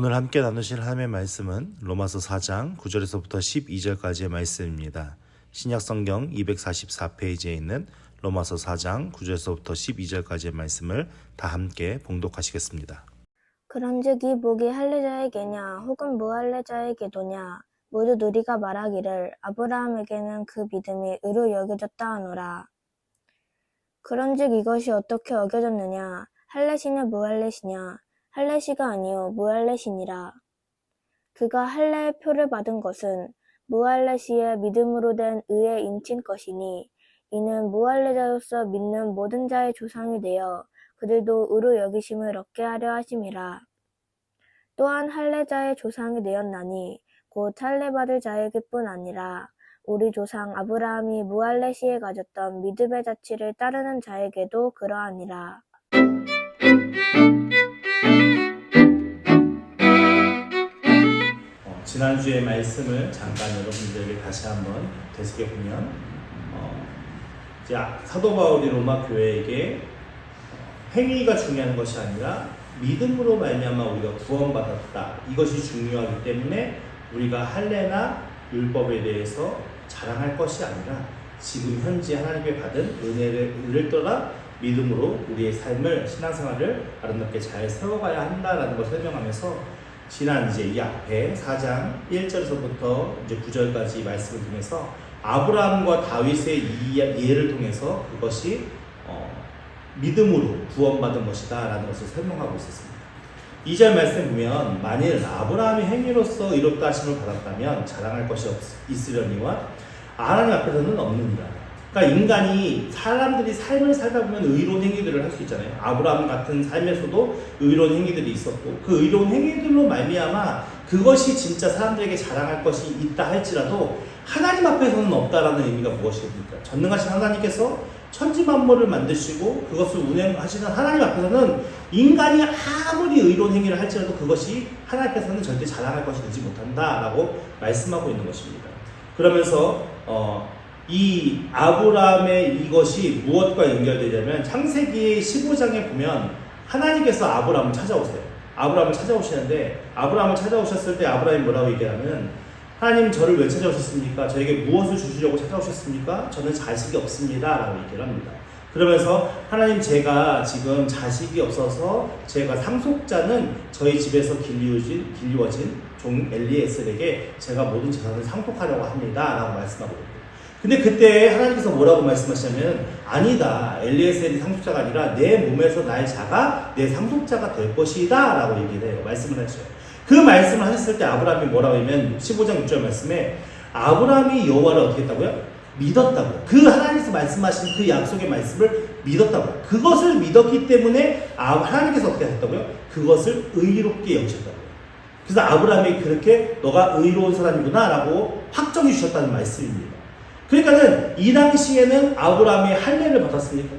오늘 함께 나누실 하나님의 말씀은 로마서 4장 9절에서부터 12절까지의 말씀입니다. 신약성경 244페이지에 있는 로마서 4장 9절에서부터 12절까지의 말씀을 다 함께 봉독하시겠습니다. 그런즉 이 복이 할례자에게냐 혹은 무할례자에게도냐 모두 누리가 말하기를 아브라함에게는 그 믿음이 의로 여겨졌다 하노라. 그런즉 이것이 어떻게 여겨졌느냐 할례시냐 무할례시냐 할례시가 아니요 무할례시니라. 그가 할례의 표를 받은 것은 무할례시의 믿음으로 된 의에 인친 것이니 이는 무할례자로서 믿는 모든 자의 조상이 되어 그들도 의로 여기심을 얻게 하려 하심이라. 또한 할례자의 조상이 되었나니 곧 할례 받을 자에게뿐 아니라 우리 조상 아브라함이 무할례 시에 가졌던 믿음의 자취를 따르는 자에게도 그러하니라. 지난주의 말씀을 잠깐 여러분들에게 다시 한번 되새겨보면 이제 사도 바울이 로마 교회에게 행위가 중요한 것이 아니라 믿음으로 말미암아 우리가 구원받았다. 이것이 중요하기 때문에 우리가 할례나 율법에 대해서 자랑할 것이 아니라 지금 현재 하나님께 받은 은혜를 떠나 믿음으로 우리의 삶을 신앙생활을 아름답게 잘 세워가야 한다라는 것을 설명하면서 지난 이제 이 앞에 4장 1절에서부터 이제 9절까지 말씀을 통해서 아브라함과 다윗의 예를 통해서 그것이 믿음으로 구원받은 것이다 라는 것을 설명하고 있었습니다. 2절 말씀 보면 만일 아브라함이 행위로서 의롭다 하심을 받았다면 자랑할 것이 있으려니와 하나님 앞에서는 없느니라. 그러니까 인간이 사람들이 삶을 살다 보면 의로운 행위들을 할 수 있잖아요. 아브라함 같은 삶에서도 의로운 행위들이 있었고 그 의로운 행위들로 말미암아 그것이 진짜 사람들에게 자랑할 것이 있다 할지라도 하나님 앞에서는 없다라는 의미가 무엇입니까? 전능하신 하나님께서 천지 만물을 만드시고 그것을 운행하시는 하나님 앞에서는 인간이 아무리 의로운 행위를 할지라도 그것이 하나님 앞에서는 절대 자랑할 것이 되지 못한다라고 말씀하고 있는 것입니다. 그러면서 이 아브라함의 이것이 무엇과 연결되냐면 창세기 15장에 보면 하나님께서 아브라함을 찾아오세요. 아브라함을 찾아오시는데 아브라함을 찾아오셨을 때 아브라함이 뭐라고 얘기하면 하나님 저를 왜 찾아오셨습니까? 저에게 무엇을 주시려고 찾아오셨습니까? 저는 자식이 없습니다 라고 얘기를 합니다. 그러면서 하나님 제가 지금 자식이 없어서 제가 상속자는 저희 집에서 길리워진 종 엘리에셀에게 제가 모든 재산을 상속하려고 합니다 라고 말씀하고 있습니다. 근데 그때 하나님께서 뭐라고 말씀하시냐면 아니다. 엘리에셀이 상속자가 아니라 내 몸에서 날 자가 내 상속자가 될 것이다 라고 얘기를 해요. 말씀을 하셔요. 그 말씀을 하셨을 때 아브라함이 뭐라고 하면 15장 6절 말씀에 아브라함이 여호와를 어떻게 했다고요? 믿었다고요. 그 하나님께서 말씀하신 그 약속의 말씀을 믿었다고요. 그것을 믿었기 때문에 하나님께서 어떻게 하셨다고요? 그것을 의롭게 여기셨다고요. 그래서 아브라함이 그렇게 너가 의로운 사람이구나 라고 확정해 주셨다는 말씀입니다. 그러니까는 이 당시에는 아브라함이 할례를 받았습니까?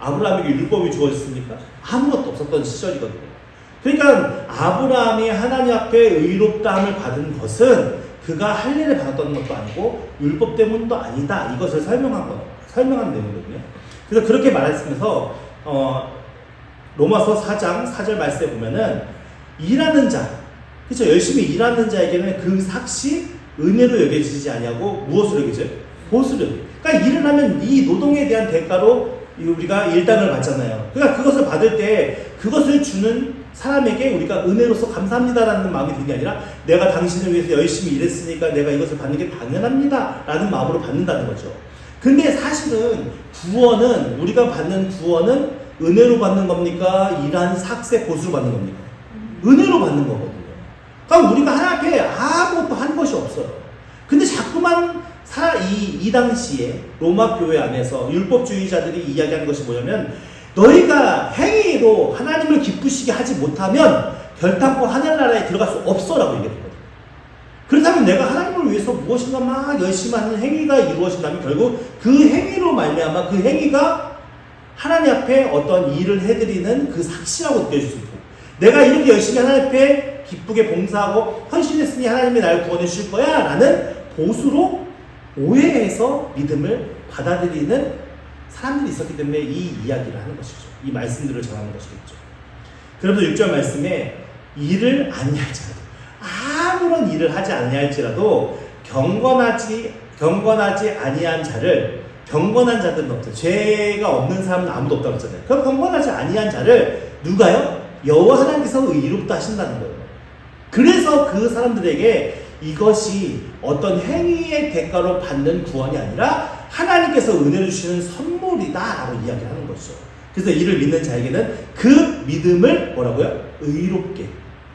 아브라함에게 율법이 주어졌습니까? 아무것도 없었던 시절이거든요. 그러니까 아브라함이 하나님 앞에 의롭다함을 받은 것은 그가 할례를 받았던 것도 아니고 율법 때문도 아니다. 이것을 설명한 내용이거든요. 그래서 그렇게 말했으면서 로마서 4장 4절 말씀에 보면은 일하는 자, 그렇죠? 열심히 일하는 자에게는 그 삭시 은혜로 여겨지지 아니하고 무엇으로 여겨져요? 보수로. 그러니까 일을 하면 이 노동에 대한 대가로 우리가 일당을 받잖아요. 그러니까 그것을 받을 때 그것을 주는 사람에게 우리가 은혜로서 감사합니다라는 마음이 드는 게 아니라 내가 당신을 위해서 열심히 일했으니까 내가 이것을 받는 게 당연합니다 라는 마음으로 받는다는 거죠. 근데 사실은 구원은 우리가 받는 구원은 은혜로 받는 겁니까? 일한 삭세 보수로 받는 겁니까? 은혜로 받는 거거든요. 그러니까 우리가 하나님 앞에 아무것도 한 것이 없어요. 근데 자꾸만 이 당시에 로마 교회 안에서 율법주의자들이 이야기하는 것이 뭐냐면 너희가 행위로 하나님을 기쁘시게 하지 못하면 결단코 하늘나라에 들어갈 수 없어라고 얘기했거든요. 그렇다면 내가 하나님을 위해서 무엇인가 막 열심히 하는 행위가 이루어진다면 결국 그 행위로 말미암아 그 행위가 하나님 앞에 어떤 일을 해드리는 그 삭시라고 느껴질 수 있고 내가 이렇게 열심히 하나님 앞에 기쁘게 봉사하고 헌신했으니 하나님이 나를 구원해 주실 거야 라는 보수로 오해해서 믿음을 받아들이는 사람들이 있었기 때문에 이 이야기를 하는 것이죠. 이 말씀들을 전하는 것이겠죠. 그러면서 6절 말씀에 일을 아니할지라도, 아무런 일을 하지 아니할지라도 경건하지 아니한 자를, 경건한 자들은 없어요. 죄가 없는 사람은 아무도 없다고 했잖아요. 그럼 경건하지 아니한 자를 누가요? 여호와 하나님께서 의롭다 하신다는 거예요. 그래서 그 사람들에게 이것이 어떤 행위의 대가로 받는 구원이 아니라 하나님께서 은혜를 주시는 선물이다라고 이야기를 하는 것이죠. 그래서 이를 믿는 자에게는 그 믿음을 뭐라고요? 의롭게,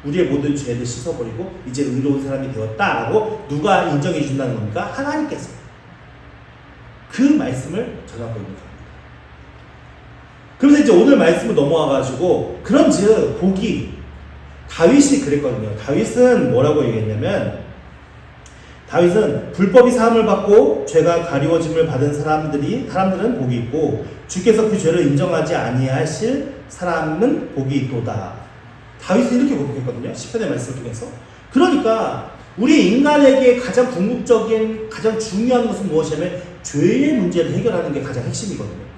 우리의 모든 죄를 씻어버리고 이제 의로운 사람이 되었다라고 누가 인정해 준다는 겁니까? 하나님께서. 그 말씀을 전하고 있는 겁니다. 그래서 이제 오늘 말씀을 넘어와가지고, 그런즉 복이, 다윗이 그랬거든요. 다윗은 뭐라고 얘기했냐면, 다윗은 불법이 사함을 받고 죄가 가리워짐을 받은 사람들은 복이 있고 주께서 그 죄를 인정하지 아니하실 사람은 복이 있도다. 다윗은 이렇게 고백했거든요. 시편의 말씀 중에서. 그러니까 우리 인간에게 가장 궁극적인, 가장 중요한 것은 무엇이냐면 죄의 문제를 해결하는 게 가장 핵심이거든요.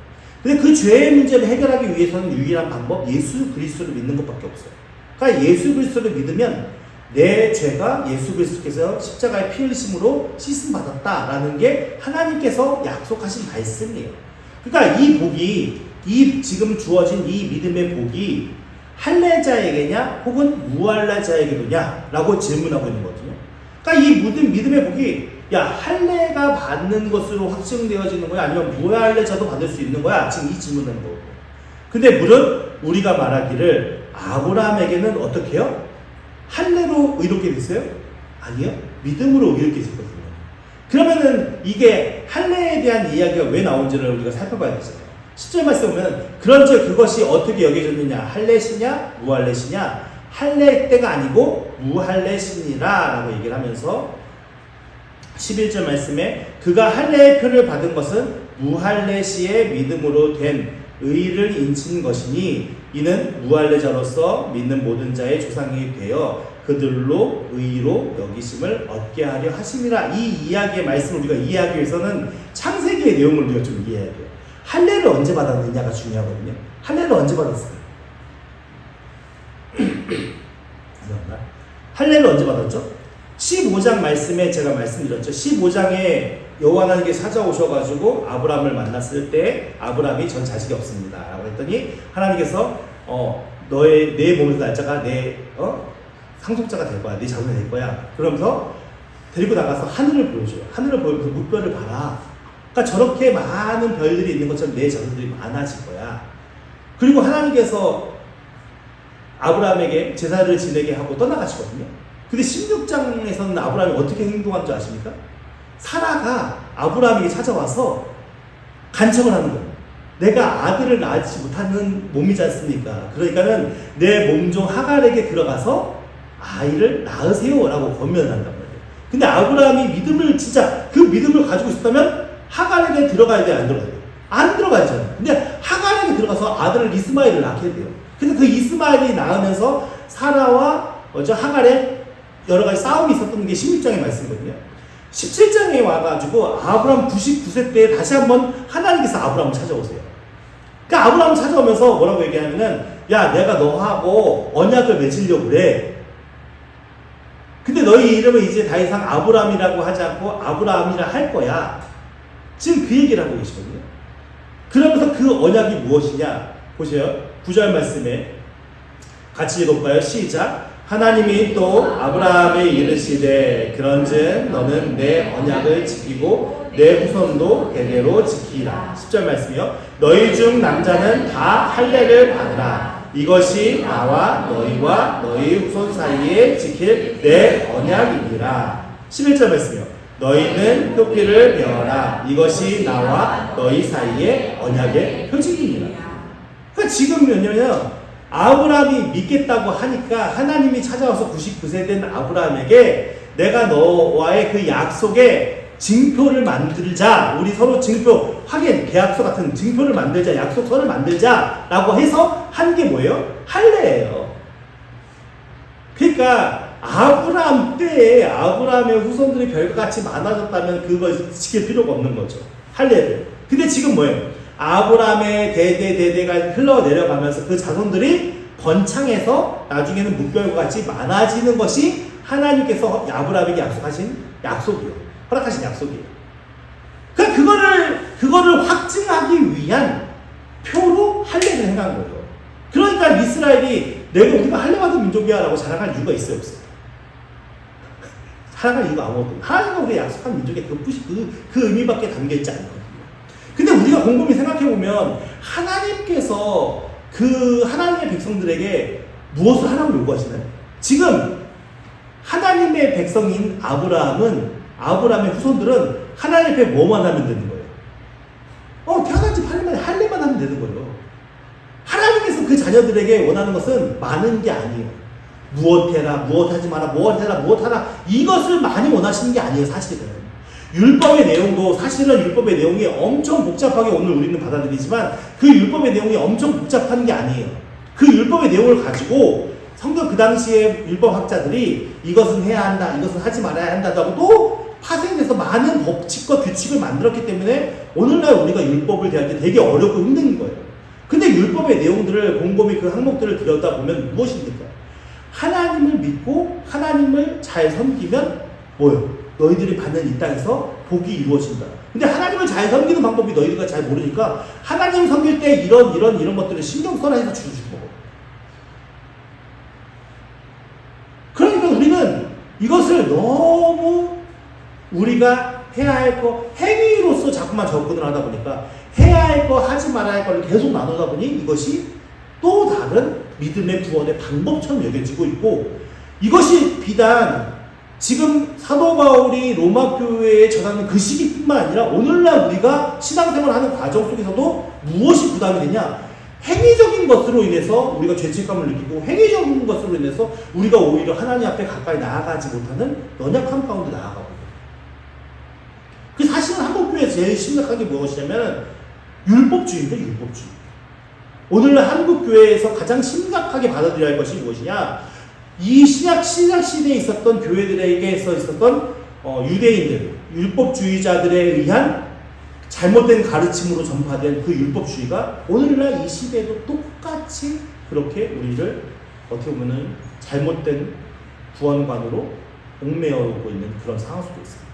근데 그 죄의 문제를 해결하기 위해서는 유일한 방법, 예수 그리스도를 믿는 것밖에 없어요. 그러니까 예수 그리스도를 믿으면 내 죄가 예수 그리스도께서 십자가의 피 흘리심으로 씻음 받았다라는 게 하나님께서 약속하신 말씀이에요. 그러니까 이 복이, 이 지금 주어진 이 믿음의 복이 할례자에게냐 혹은 무할례자에게도냐 라고 질문하고 있는 거거든요. 그러니까 이 믿음의 복이 야 할례가 받는 것으로 확증되어지는 거야 아니면 무할례자도 받을 수 있는 거야? 지금 이 질문하는 거고. 근데 물론 우리가 말하기를 아브라함에게는 어떻게 해요? 할례로 의롭게 됐어요? 아니요. 믿음으로 의롭게 됐거든요. 그러면은 이게 할례에 대한 이야기가 왜 나온지를 우리가 살펴봐야 되잖아요. 10절 말씀 보면 그런즉 그것이 어떻게 여겨졌느냐? 할례시냐? 무할례시냐? 할례 때가 아니고 무할례시니라 라고 얘기를 하면서 11절 말씀에 그가 할례의 표를 받은 것은 무할례시의 믿음으로 된 의를 인친 것이니 이는 무할례자로서 믿는 모든 자의 조상이 되어 그들로 의로 여기심을 얻게 하려 하심이라. 이 이야기의 말씀을 우리가 이해하기 위해서는 창세기의 내용을 우리가 좀 이해해야 돼요. 할례를 언제 받았느냐가 중요하거든요. 할례를 언제 받았어요? 할례를 언제 받았죠? 15장 말씀에 제가 말씀드렸죠. 15장에 여호와 하나님께 찾아오셔가지고 아브라함을 만났을 때 아브라함이 전 자식이 없습니다 라고 했더니 하나님께서 내 몸에서 날짜가 내 상속자가 될 거야, 내 자손이 될 거야. 그러면서 데리고 나가서 하늘을 보여줘요. 하늘을 보여주면서 물별을 봐라. 그러니까 저렇게 많은 별들이 있는 것처럼 내 자손들이 많아질 거야. 그리고 하나님께서 아브라함에게 제사를 지내게 하고 떠나가시거든요. 근데 16장에서는 아브라함이 어떻게 행동한 줄 아십니까? 사라가 아브라함에게 찾아와서 간청을 하는 거예요. 내가 아들을 낳지 못하는 몸이지 않습니까? 그러니까는 내 몸 중 하갈에게 들어가서 아이를 낳으세요 라고 권면을 한단 말이에요. 근데 아브라함이 믿음을 진짜 그 믿음을 가지고 있었다면 하갈에게 들어가야 돼요? 안 들어가야 돼요? 안 들어가잖아요. 근데 하갈에게 들어가서 아들을 이스마엘을 낳게 돼요. 그래서 그 이스마엘이 낳으면서 사라와 하갈의 여러 가지 싸움이 있었던 게 16장의 말씀이거든요. 17장에 와가지고 아브라함 99세 때 다시 한번 하나님께서 아브라함을 찾아오세요. 그러니까 아브라함을 찾아오면서 뭐라고 얘기하면은 야 내가 너하고 언약을 맺으려고 그래. 근데 너희 이름은 이제 더 이상 아브라함이라고 하지 않고 아브라함이라 할 거야. 지금 그 얘기를 하고 계시거든요. 그러면서 그 언약이 무엇이냐 보세요. 9절 말씀에 같이 읽어볼까요? 시작. 하나님이 또 아브라함에 이르시되 그런즉 너는 내 언약을 지키고 내 후손도 대대로 지키라. 10절 말씀이요. 너희 중 남자는 다 할례를 받으라. 이것이 나와 너희와 너희 후손 사이에 지킬 내 언약이니라. 11절 말씀이요. 너희는 흑피를 베어라. 이것이 나와 너희 사이에 언약의 표징이니라. 그러니까 지금 뭐냐면 아브라함이 믿겠다고 하니까 하나님이 찾아와서 99세 된 아브라함에게 내가 너와의 그 약속에 증표를 만들자. 우리 서로 증표, 확인, 계약서 같은 증표를 만들자. 약속서를 만들자. 라고 해서 한 게 뭐예요? 할례예요. 그러니까 아브라함 때에 아브라함의 후손들이 별같이 많아졌다면 그걸 지킬 필요가 없는 거죠. 할례를. 근데 지금 뭐예요? 아브라함의 대대가 흘러내려가면서 그 자손들이 번창해서 나중에는 물결과 같이 많아지는 것이 하나님께서 아브라함에게 약속하신 약속이요. 허락하신 약속이에요. 그러니까 그거를 확증하기 위한 표로 할례를 행한 거예요. 그러니까 이스라엘이 내가 우리가 할례받은 민족이야 라고 자랑할 이유가 있어요, 없어요? 자랑할 이유가 아무것도 없어요. 하나님과 우리가 약속한 민족의 그 의미밖에 담겨있지 않거든요. 근데 우리가 곰곰이 생각해보면 하나님께서 그 하나님의 백성들에게 무엇을 하라고 요구하시나요? 지금 하나님의 백성인 아브라함의 후손들은 하나님 앞에 뭐만 하면 되는 거예요? 태어난 지 8년 만에 할례만 하면 되는 거예요. 하나님께서 그 자녀들에게 원하는 것은 많은 게 아니에요. 무엇해라, 무엇하지 마라, 무엇해라, 무엇하라, 이것을 많이 원하시는 게 아니에요, 사실은. 율법의 내용도 사실은 율법의 내용이 엄청 복잡하게 오늘 우리는 받아들이지만 그 율법의 내용이 엄청 복잡한 게 아니에요. 그 율법의 내용을 가지고 성경 그 당시에 율법학자들이 이것은 해야 한다, 이것은 하지 말아야 한다고 또 파생돼서 많은 법칙과 규칙을 만들었기 때문에 오늘날 우리가 율법을 대할 때 되게 어렵고 힘든 거예요. 근데 율법의 내용들을 곰곰이 그 항목들을 들여다보면 무엇입니까? 하나님을 믿고 하나님을 잘 섬기면 뭐예요? 너희들이 받는 이 땅에서 복이 이루어진다. 근데 하나님을 잘 섬기는 방법이 너희가 잘 모르니까 하나님 섬길 때 이런 것들을 신경 써라 해서 주신 거고. 그러니까 우리는 이것을 너무 우리가 해야 할 거, 행위로서 자꾸만 접근을 하다 보니까 해야 할 거, 하지 말아야 할 거를 계속 나누다 보니 이것이 또 다른 믿음의 구원의 방법처럼 여겨지고 있고, 이것이 비단 지금 사도 바울이 로마 교회에 전하는 그 시기뿐만 아니라 오늘날 우리가 신앙생활을 하는 과정 속에서도 무엇이 부담이 되냐? 행위적인 것으로 인해서 우리가 죄책감을 느끼고 행위적인 것으로 인해서 우리가 오히려 하나님 앞에 가까이 나아가지 못하는 연약함 가운데 나아가고, 그 사실은 한국교회에서 제일 심각한 게 무엇이냐면 율법주의인데, 율법주의. 오늘날 한국교회에서 가장 심각하게 받아들여야 할 것이 무엇이냐? 이 신약 시대에 있었던 교회들에게서 있었던 유대인들, 율법주의자들에 의한 잘못된 가르침으로 전파된 그 율법주의가 오늘날 이 시대에도 똑같이 그렇게 우리를 어떻게 보면은 잘못된 구원관으로 옥매어오고 있는 그런 상황 속에 있습니다.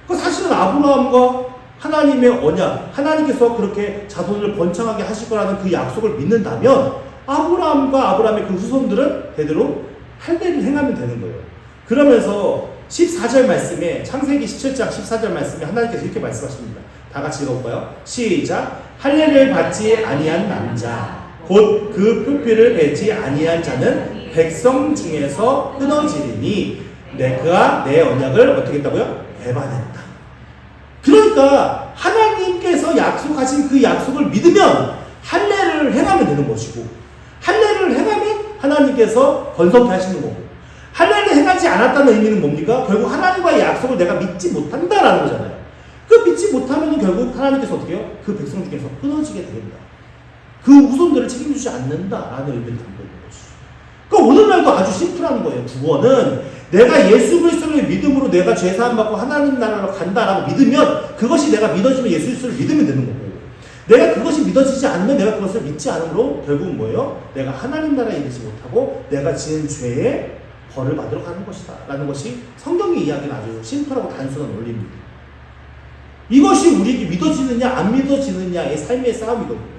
그 사실은 아브라함과 하나님의 언약, 하나님께서 그렇게 자손을 번창하게 하실 거라는 그 약속을 믿는다면 아브라함과 아브라함의 그 후손들은 대대로 할례를 행하면 되는 거예요. 그러면서 14절 말씀에, 창세기 17장 14절 말씀에 하나님께서 이렇게 말씀하십니다. 다 같이 읽어볼까요? 시작. 할례를 받지 아니한 남자, 곧 그 표피를 뱉지 아니한 자는 백성 중에서 끊어지리니 그가 내 언약을 어떻게 했다고요? 배반했다. 그러니까 하나님께서 약속하신 그 약속을 믿으면 할례를 행하면 되는 것이고, 할례를 행하면 하나님께서 번성케 하시는 거고, 할례를 행하지 않았다는 의미는 뭡니까? 결국 하나님과의 약속을 내가 믿지 못한다라는 거잖아요. 그 믿지 못하면 결국 하나님께서 어떻게 해요? 그 백성 중에서 끊어지게 됩니다. 그 후손들을 책임지지 않는다라는 의미를 담고 있는 것이죠. 그러니까 오늘날도 아주 심플한 거예요. 구원은 내가 예수 그리스도를 믿음으로 내가 죄사함 받고 하나님 나라로 간다라고 믿으면, 그것이 내가 믿어지면 예수 그리스도를 믿으면 되는 거고, 내가 그것이 믿어지지 않으면 내가 그것을 믿지 않으므로 결국은 뭐예요? 내가 하나님 나라에 이르지 못하고 내가 지은 죄의 벌을 받으러 가는 것이다 라는 것이 성경의 이야기는 아주 심플하고 단순한 원리입니다. 이것이 우리에게 믿어지느냐 안 믿어지느냐의 삶의 싸움이거든요.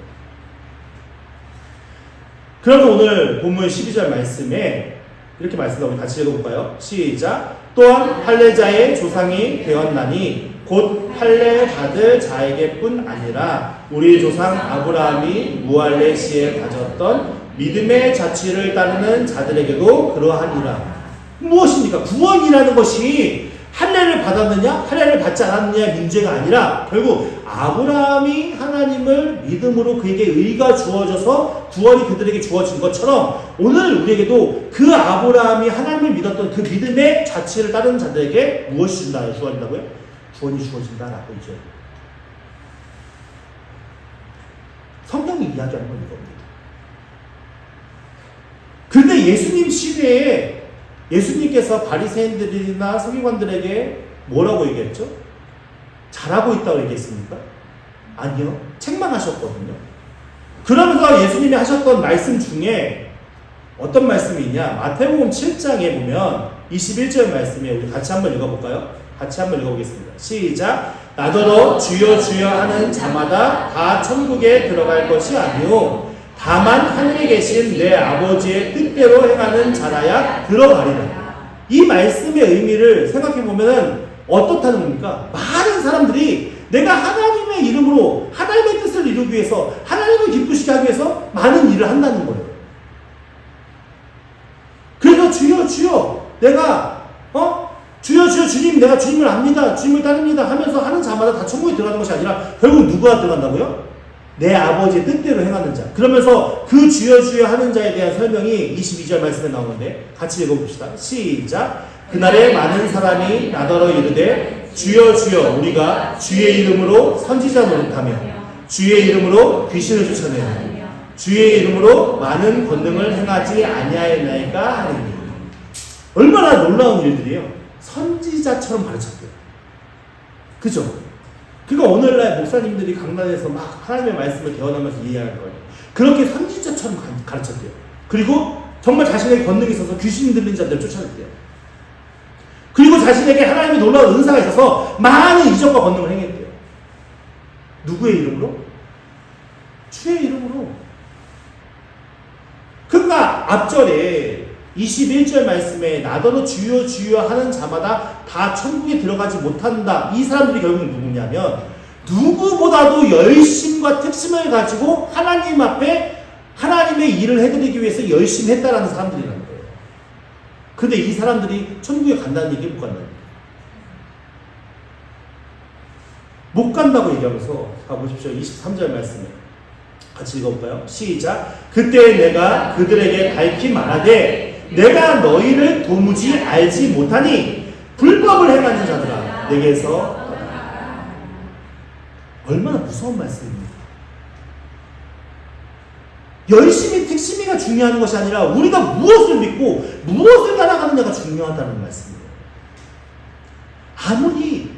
그러면 오늘 본문 12절 말씀에 이렇게 말씀하고 같이 읽어볼까요? 시작. 또한 할례자의 조상이 되었나니 곧 할례 받을 자에게뿐 아니라 우리 조상 아브라함이 무할례 시에 가졌던 믿음의 자취를 따르는 자들에게도 그러하니라. 무엇입니까? 구원이라는 것이 할례를 받았느냐 할례를 받지 않았느냐의 문제가 아니라 결국 아브라함이 하나님을 믿음으로 그에게 의가 주어져서 구원이 그들에게 주어진 것처럼 오늘 우리에게도 그 아브라함이 하나님을 믿었던 그 믿음의 자취를 따르는 자들에게 무엇이 주어진다고요? 구원이 주어진다라고 이제 성경이 이야기하는 건 이겁니다. 그런데 예수님 시대에 예수님께서 바리새인들이나 서기관들에게 뭐라고 얘기했죠? 잘하고 있다고 얘기했습니까? 아니요. 책망하셨거든요. 그러면서 예수님이 하셨던 말씀 중에 어떤 말씀이 있냐? 마태복음 7장에 보면 21절 말씀에 우리 같이 한번 읽어볼까요? 같이 한번 읽어보겠습니다. 시작. 나더러 주여 주여 하는 자마다 다 천국에 들어갈 것이 아니오 다만 하늘에 계신 내 아버지의 뜻대로 행하는 자라야 들어가리라. 이 말씀의 의미를 생각해 보면은 어떻다는 겁니까? 많은 사람들이 내가 하나님의 이름으로 하나님의 뜻을 이루기 위해서 하나님을 기쁘시게 하기 위해서 많은 일을 한다는 거예요. 그래서 주여 주여 내가 주여 주여 주님 내가 주님을 압니다. 주님을 따릅니다 하면서 하는 자마다 다 천국에 들어가는 것이 아니라 결국 누가 들어간다고요? 내 아버지의 뜻대로 행하는 자. 그러면서 그 주여 주여 하는 자에 대한 설명이 22절 말씀에 나오는데 같이 읽어봅시다. 시작. 그날에 많은 사람이 나더러 이르되 주여 주여 우리가 주의 이름으로 선지자 노릇하며 주의 이름으로 귀신을 쫓아내며 주의 이름으로 많은 권능을 행하지 아니하였나이까 하느니. 얼마나 놀라운 일들이에요. 선지자처럼 가르쳤대요. 그죠? 그러니까 오늘날 목사님들이 강단에서 막 하나님의 말씀을 개헌하면서 이해하는 거예요. 그렇게 선지자처럼 가르쳤대요. 그리고 정말 자신에게 권능이 있어서 귀신 들린 자들을 쫓아냈대요. 그리고 자신에게 하나님의 놀라운 은사가 있어서 많은 이적과 권능을 행했대요. 누구의 이름으로? 주의 이름으로. 그러니까 앞절에 21절 말씀에 나더러 주여 주여 하는 자마다 다 천국에 들어가지 못한다. 이 사람들이 결국 누구냐면 누구보다도 열심과 특심을 가지고 하나님 앞에 하나님의 일을 해드리기 위해서 열심히 했다라는 사람들이라는 거예요. 근데 이 사람들이 천국에 간다는 얘기 못 간다는 거예요. 못 간다고 얘기하면서 가보십시오. 23절 말씀에 같이 읽어볼까요? 시작. 그때 내가 그들에게 밝히 말하되 내가 너희를 도무지 알지 못하니 불법을 행하는 자들아 내게서 떠나라. 얼마나 무서운 말씀입니까? 열심히 특심이가 중요한 것이 아니라 우리가 무엇을 믿고 무엇을 따라가느냐가 중요하다는 말씀이에요. 아무리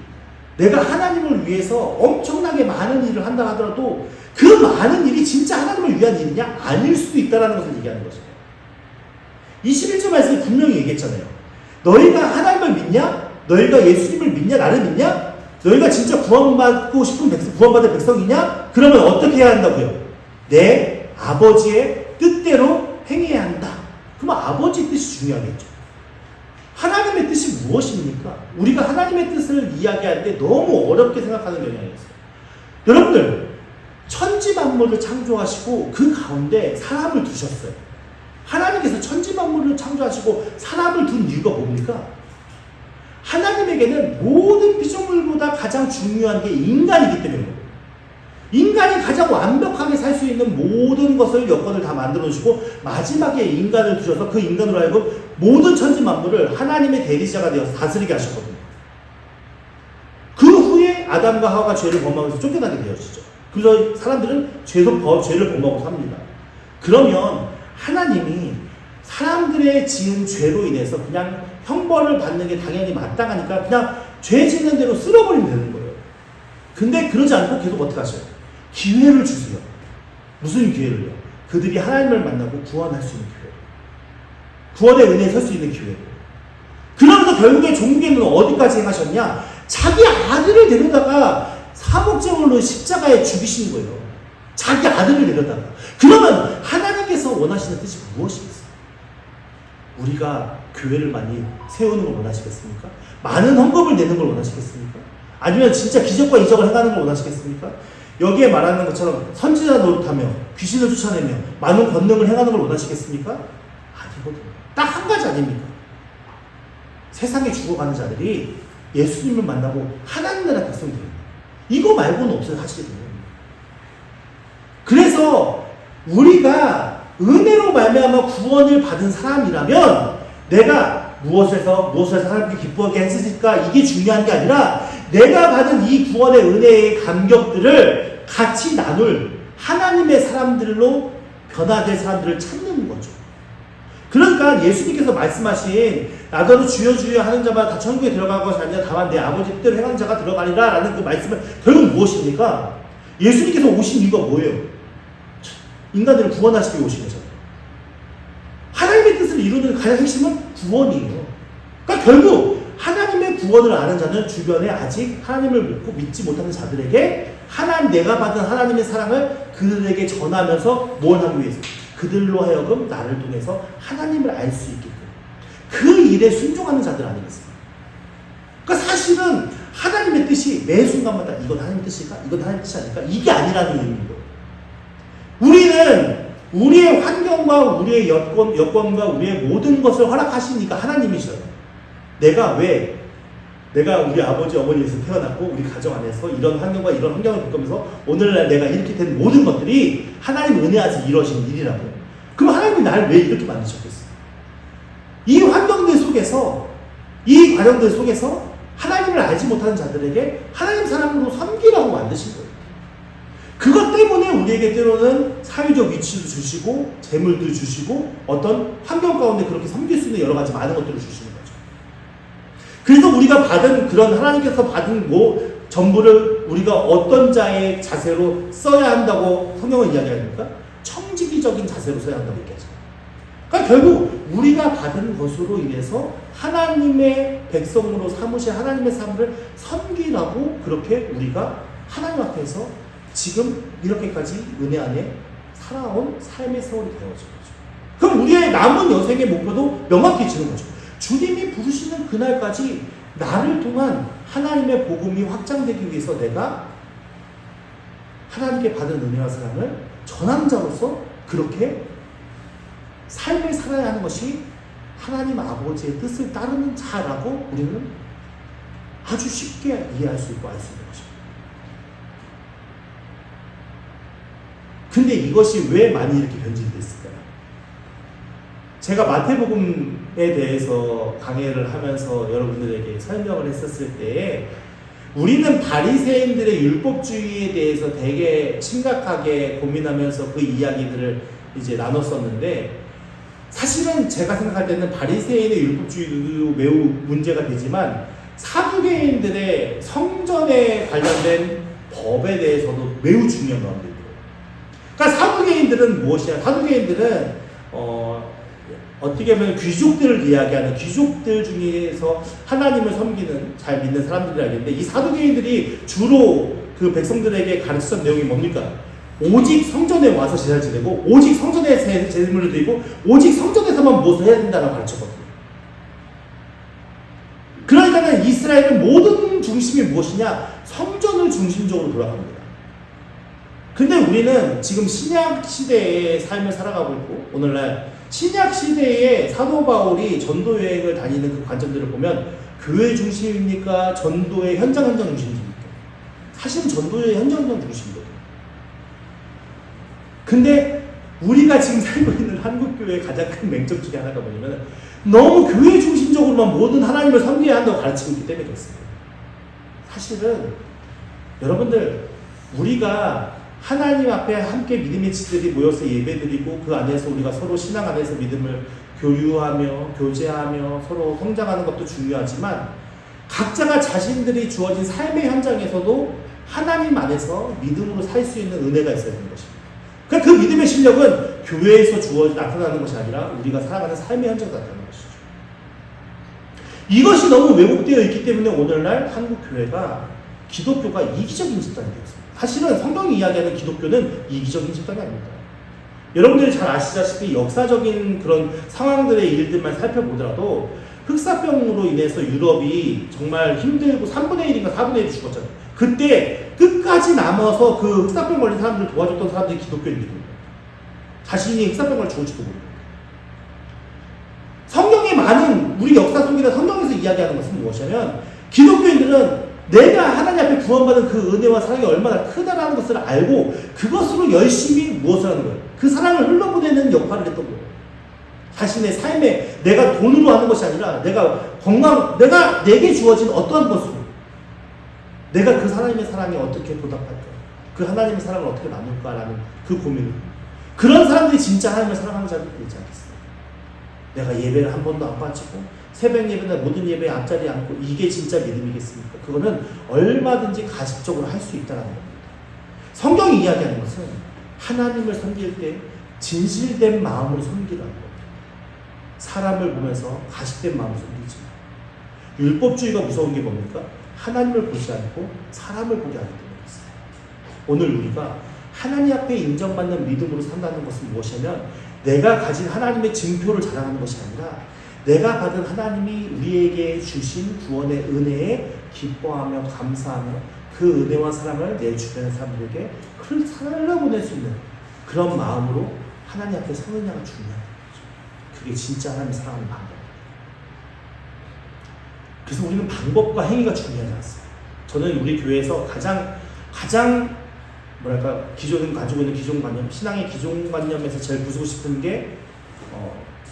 내가 하나님을 위해서 엄청나게 많은 일을 한다 하더라도 그 많은 일이 진짜 하나님을 위한 일이냐? 아닐 수도 있다는 것을 얘기하는 거죠. 21절 말씀에 분명히 얘기했잖아요. 너희가 하나님을 믿냐? 너희가 예수님을 믿냐? 나를 믿냐? 너희가 진짜 구원받고 싶은 구원받을 백성이냐? 그러면 어떻게 해야 한다고요? 내 아버지의 뜻대로 행해야 한다. 그럼 아버지의 뜻이 중요하겠죠. 하나님의 뜻이 무엇입니까? 우리가 하나님의 뜻을 이야기할 때 너무 어렵게 생각하는 경향이 있어요. 여러분들, 천지 만물을 창조하시고 그 가운데 사람을 두셨어요. 하나님께서 천지 만물을 창조하시고 사람을 둔 이유가 뭡니까? 하나님에게는 모든 피조물보다 가장 중요한 게 인간이기 때문에 인간이 가장 완벽하게 살 수 있는 모든 것을 여건을 다 만들어 주시고 마지막에 인간을 두셔서 그 인간으로 하여금 모든 천지 만물을 하나님의 대리자가 되어서 다스리게 하셨거든요. 그 후에 아담과 하와가 죄를 범하면서 쫓겨나게 되어지죠. 그래서 사람들은 죄를 범하고 삽니다. 그러면 하나님이 사람들의 지은 죄로 인해서 그냥 형벌을 받는 게 당연히 마땅하니까 그냥 죄 짓는 대로 쓸어버리면 되는 거예요. 근데 그러지 않고 계속 어떻게 하셔요? 기회를 주세요. 무슨 기회를요? 그들이 하나님을 만나고 구원할 수 있는 기회. 구원의 은혜에 설 수 있는 기회. 그러면서 결국에 종국에는 어디까지 행하셨냐? 자기 아들을 데려다가 사목제물로 십자가에 죽이신 거예요. 자기 아들을 데려다가. 그러면 하나님께서 원하시는 뜻이 무엇이겠어요? 우리가 교회를 많이 세우는 걸 원하시겠습니까? 많은 헌금을 내는 걸 원하시겠습니까? 아니면 진짜 기적과 이적을 행하는 걸 원하시겠습니까? 여기에 말하는 것처럼 선지자 노릇하며 귀신을 쫓아내며 많은 권능을 행하는 걸 원하시겠습니까? 아니거든요. 딱 한 가지 아닙니까? 세상에 죽어가는 자들이 예수님을 만나고 하나님 나라 백성이 됩니다. 이거 말고는 없어요, 사실은. 그래서 우리가 은혜로 말미암아 구원을 받은 사람이라면 내가 무엇에서 하나님께 기뻐하게 했을까 이게 중요한 게 아니라 내가 받은 이 구원의 은혜의 감격들을 같이 나눌 하나님의 사람들로 변화될 사람들을 찾는 거죠. 그러니까 예수님께서 말씀하신 나더러 주여 주여 하는 자마다 다 천국에 들어갈 것이 아니라 다만 내 아버지 뜻대로 행하는 자가 들어가리라 라는 그 말씀은 결국 무엇입니까? 예수님께서 오신 이유가 뭐예요? 인간들을 구원하시기 위해 오신 거잖아요. 하나님의 뜻을 이루는 가장 핵심은 구원이에요. 그러니까 결국 하나님의 구원을 아는 자는 주변에 아직 하나님을 믿지 못하는 자들에게 내가 받은 하나님의 사랑을 그들에게 전하면서 뭘 하기 위해서? 그들로 하여금 나를 통해서 하나님을 알 수 있게끔 그 일에 순종하는 자들 아니겠습니까? 그러니까 사실은 하나님의 뜻이 매 순간마다 이건 하나님의 뜻일까? 이건 하나님의 뜻이 아닐까? 이게 아니라는 의미입니다. 우리는 우리의 환경과 우리의 여건과 우리의 모든 것을 허락하시니까 하나님이셔요. 내가 우리 아버지 어머니에서 태어났고 우리 가정 안에서 이런 환경과 이런 환경을 겪으면서 오늘날 내가 이렇게 된 모든 것들이 하나님 은혜 안에서 이루어진 일이라고요. 그럼 하나님이 나를 왜 이렇게 만드셨겠어요? 이 환경들 속에서 이 과정들 속에서 하나님을 알지 못하는 자들에게 하나님 사람으로 섬기라고 만드신 거예요. 그것 때문에 우리에게 때로는 사회적 위치도 주시고 재물도 주시고 어떤 환경 가운데 그렇게 섬길 수 있는 여러 가지 많은 것들을 주시는 거죠. 그래서 우리가 받은 그런 하나님께서 받은 전부를 우리가 어떤 자의 자세로 써야 한다고 성경은 이야기합니까? 청지기적인 자세로 써야 한다고 얘기하죠. 그러니까 결국 우리가 받은 것으로 인해서 하나님의 백성으로 삼으신 하나님의 삶을 섬기라고 그렇게 우리가 하나님 앞에서 지금 이렇게까지 은혜 안에 살아온 삶의 세월이 되어진 거죠. 그럼 우리의 남은 여생의 목표도 명확해지는 거죠. 주님이 부르시는 그날까지 나를 통한 하나님의 복음이 확장되기 위해서 내가 하나님께 받은 은혜와 사랑을 전하는 자로서 그렇게 삶을 살아야 하는 것이 하나님 아버지의 뜻을 따르는 자라고 우리는 아주 쉽게 이해할 수 있고 알 수 있는 것입니다. 근데 이것이 왜 많이 이렇게 변질이 됐을까요? 제가 마태복음에 대해서 강해를 하면서 여러분들에게 설명을 했었을 때에 우리는 바리새인들의 율법주의에 대해서 되게 심각하게 고민하면서 그 이야기들을 이제 나눴었는데 사실은 제가 생각할 때는 바리새인의 율법주의도 매우 문제가 되지만 사두개인들의 성전에 관련된 법에 대해서도 매우 중요한 가운데입니다. 그러니까 사두개인들은 무엇이냐? 사두개인들은 어떻게 보면 귀족들을 이야기하는 귀족들 중에서 하나님을 섬기는 잘 믿는 사람들이라는데 이 사두개인들이 주로 그 백성들에게 가르쳤던 내용이 뭡니까? 오직 성전에 와서 제사를 지내고 오직 성전에 제물을 드리고 오직 성전에서만 무엇을 해야 된다고 가르쳤거든요. 그러니까는 이스라엘은 모든 중심이 무엇이냐? 성전을 중심적으로 돌아갑니다. 근데 우리는 지금 신약 시대의 삶을 살아가고 있고 오늘날 신약 시대에 사도 바울이 전도 여행을 다니는 그 관점들을 보면 교회 중심입니까? 전도의 현장 중심입니까? 사실은 전도의 현장 중심이거든요. 근데 우리가 지금 살고 있는 한국교회의 가장 큰 맹점 중에 하나가 뭐냐면 너무 교회 중심적으로만 모든 하나님을 섬겨야 한다고 가르치고 있기 때문에 그렇습니다. 사실은 여러분들 우리가 하나님 앞에 함께 믿음의 지들이 모여서 예배드리고 그 안에서 우리가 서로 신앙 안에서 믿음을 교류하며 교제하며 서로 성장하는 것도 중요하지만 각자가 자신들이 주어진 삶의 현장에서도 하나님 안에서 믿음으로 살 수 있는 은혜가 있어야 되는 것입니다. 그러니까 그 믿음의 실력은 교회에서 나타나는 것이 아니라 우리가 살아가는 삶의 현장에서 나타나는 것이죠. 이것이 너무 왜곡되어 있기 때문에 오늘날 한국 교회가 기독교가 이기적인 집단이 되었습니다. 사실은 성경이 이야기하는 기독교는 이기적인 집단이 아닙니다. 여러분들이 잘 아시다시피 역사적인 그런 상황들의 일들만 살펴보더라도 흑사병으로 인해서 유럽이 정말 힘들고 3분의 1인가 4분의 1이 죽었잖아요. 그때 끝까지 남아서 그 흑사병 걸린 사람들을 도와줬던 사람들이 기독교인들입니다. 자신이 흑사병 걸려 죽을지도 모릅니다. 성경에 많은 우리 역사 속이나 성경에서 이야기하는 것은 무엇이냐면 기독교인들은 내가 하나님 앞에 구원받은 그 은혜와 사랑이 얼마나 크다라는 것을 알고 그것으로 열심히 무엇을 하는 거예요? 그 사랑을 흘러보내는 역할을 했던 거예요. 자신의 삶에 내가 돈으로 하는 것이 아니라 내가 내게 주어진 어떠한 것으로 내가 그 하나님의 사랑에 어떻게 보답할까? 그 하나님의 사랑을 어떻게 나눌까라는 그 고민을 그런 사람들이 진짜 하나님을 사랑하는 자들이 되지 않겠습니까? 내가 예배를 한 번도 안 빠지고 새벽 예배나 모든 예배에 앞자리에 앉고 이게 진짜 믿음이겠습니까? 그거는 얼마든지 가식적으로 할 수 있다는 겁니다. 성경이 이야기하는 것은 하나님을 섬길 때 진실된 마음으로 섬기라는 겁니다. 사람을 보면서 가식된 마음으로 섬기지 마. 율법주의가 무서운 게 뭡니까? 하나님을 보지 않고 사람을 보게 하기 때문이었어요. 오늘 우리가 하나님 앞에 인정받는 믿음으로 산다는 것은 무엇이냐면 내가 가진 하나님의 증표를 자랑하는 것이 아니라 내가 받은 하나님이 우리에게 주신 구원의 은혜에 기뻐하며 감사하며 그 은혜와 사랑을 내 주변의 사람들에게 흘러보낼 수 있는 그런 마음으로 하나님 앞에 서느냐가 중요한 거죠. 그게 진짜 하나님을 사랑하는 방법입니다. 그래서 우리는 방법과 행위가 중요하지 않습니다. 저는 우리 교회에서 가장 뭐랄까 기존 가지고 있는 기존관념, 신앙의 기존관념에서 제일 부수고 싶은 게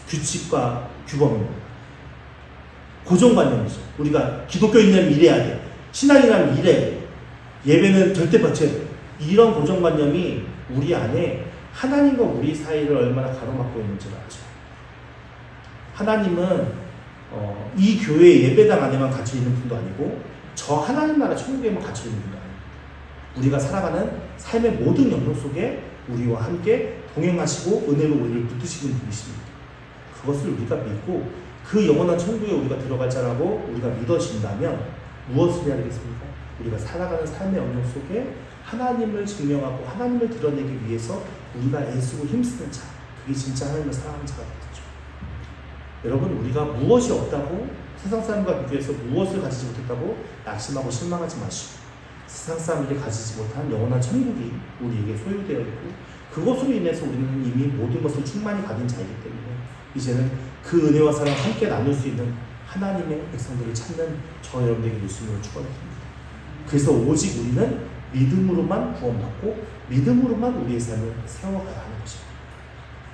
규칙과 규범입니다. 고정관념이죠. 우리가 기독교인이라면 이래야 돼. 신앙이라면 이래야 돼. 예배는 절대 바쳐야 돼. 이런 고정관념이 우리 안에 하나님과 우리 사이를 얼마나 가로막고 있는지를 알죠. 하나님은 이 교회 예배당 안에만 갇혀 있는 분도 아니고 저 하나님 나라 천국에만 갇혀 있는 분도 아니고 우리가 살아가는 삶의 모든 영역 속에 우리와 함께 동행하시고 은혜로 우리를 붙드시는 분이십니다. 그것을 우리가 믿고 그 영원한 천국에 우리가 들어갈 자라고 우리가 믿어진다면 무엇을 해야 되겠습니까? 우리가 살아가는 삶의 영역 속에 하나님을 증명하고 하나님을 드러내기 위해서 우리가 애쓰고 힘쓰는 자, 그게 진짜 하나님을 사랑하는 자가 되겠죠. 여러분, 우리가 무엇이 없다고 세상 사람과 비교해서 무엇을 가지지 못했다고 낙심하고 실망하지 마시고 세상 사람들이 가지지 못한 영원한 천국이 우리에게 소유되어 있고 그것으로 인해서 우리는 이미 모든 것을 충만히 가진 자이기 때문에 이제는 그 은혜와 사랑을 함께 나눌 수 있는 하나님의 백성들을 찾는 저 여러분에게 예수님을 축원드립니다. 그래서 오직 우리는 믿음으로만 구원받고 믿음으로만 우리의 삶을 세워가야 하는 것입니다.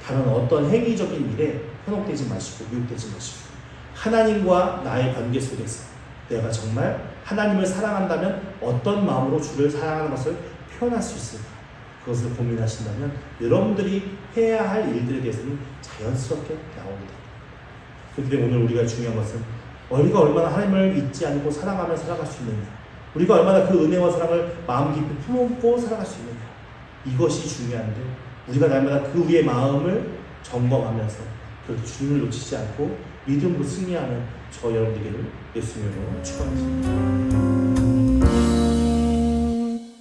다른 어떤 행위적인 일에 현혹되지 마시고 미혹되지 마시고 하나님과 나의 관계 속에서 내가 정말 하나님을 사랑한다면 어떤 마음으로 주를 사랑하는 것을 표현할 수 있을까? 그것을 고민하신다면 여러분들이 해야 할 일들에 대해서는 자연스럽게 나옵니다. 그런데 오늘 우리가 중요한 것은 우리가 얼마나 하나님을 잊지 않고 사랑하며 살아갈 수 있느냐, 우리가 얼마나 그 은혜와 사랑을 마음 깊이 품고 살아갈 수 있느냐, 이것이 중요한데 우리가 날마다 그 위의 마음을 점검하면서 그렇게 주님을 놓치지 않고 믿음으로 승리하는 저 여러분들에게 예수님으로 축원드립니다.